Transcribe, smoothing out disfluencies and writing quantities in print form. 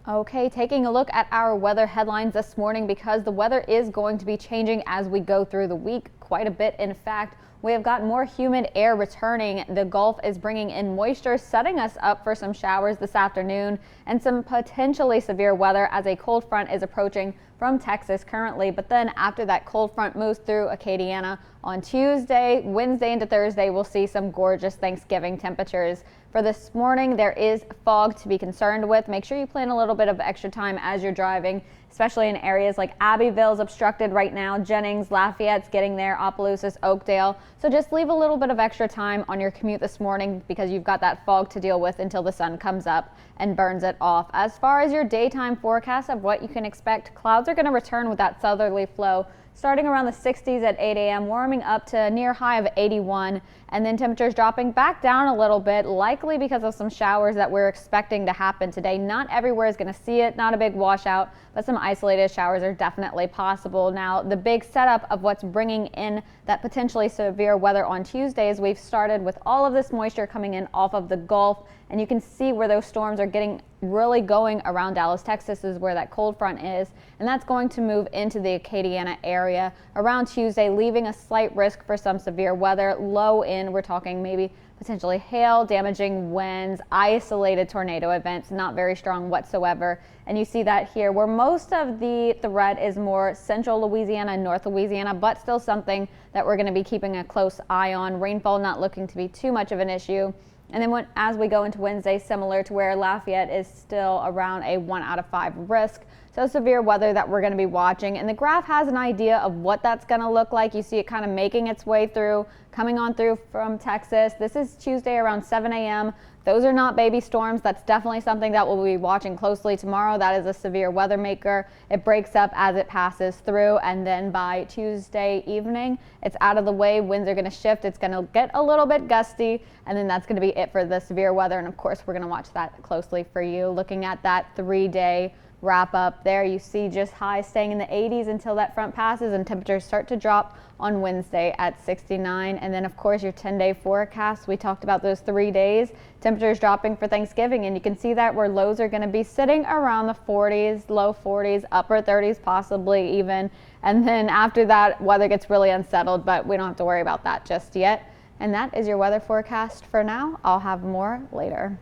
Okay, taking a look at our weather headlines this morning, because the weather is going to be changing as we go through the week quite a bit. In fact, we have got more humid air returning. The Gulf is bringing in moisture, setting us up for some showers this afternoon and some potentially severe weather as a cold front is approaching from Texas currently. But then after that cold front moves through Acadiana on Tuesday, Wednesday into Thursday, we'll see some gorgeous Thanksgiving temperatures. For this morning, there is fog to be concerned with. Make sure you plan a little bit of extra time as you're driving, especially in areas like Abbeville's obstructed right now, Jennings, Lafayette's getting there, Opelousas, Oakdale. So just leave a little bit of extra time on your commute this morning because you've got that fog to deal with until the sun comes up and burns it off. As far as your daytime forecast of what you can expect, clouds are going to return with that southerly flow starting around the 60s at 8 a.m., warming up to a near high of 81, and then temperatures dropping back down a little bit, likely because of some showers that we're expecting to happen today. Not everywhere is going to see it, not a big washout, but some isolated showers are definitely possible. Now, the big setup of what's bringing in that potentially severe weather on Tuesday is we've started with all of this moisture coming in off of the Gulf, and you can see where those storms are getting really going around Dallas, Texas is where that cold front is, and that's going to move into the Acadiana area around Tuesday, leaving a slight risk for some severe weather. Low in, we're talking maybe potentially hail, damaging winds, isolated tornado events, not very strong whatsoever. And you see that here where most of the threat is more central Louisiana and North Louisiana, but still something that we're going to be keeping a close eye on. Rainfall not looking to be too much of an issue. And then as we go into Wednesday, similar to where Lafayette is still around a 1 out of 5 risk. So severe weather that we're going to be watching. And the graph has an idea of what that's going to look like. You see it kind of making its way through, coming on through from Texas. This is Tuesday around 7 a.m. Those are not baby storms. That's definitely something that we'll be watching closely tomorrow. That is a severe weather maker. It breaks up as it passes through, and then by Tuesday evening, it's out of the way. Winds are going to shift. It's going to get a little bit gusty, and then that's going to be it for the severe weather. And of course, we're going to watch that closely for you. Looking at that 3-day wrap up there, you see just highs staying in the 80s until that front passes and temperatures start to drop on Wednesday at 69. And then of course your 10-day forecast, we talked about those 3 days, temperatures dropping for Thanksgiving, and you can see that where lows are going to be sitting around the 40s, low 40s, upper 30s possibly even. And then after that, weather gets really unsettled, but we don't have to worry about that just yet. And that is your weather forecast for now. I'll have more later.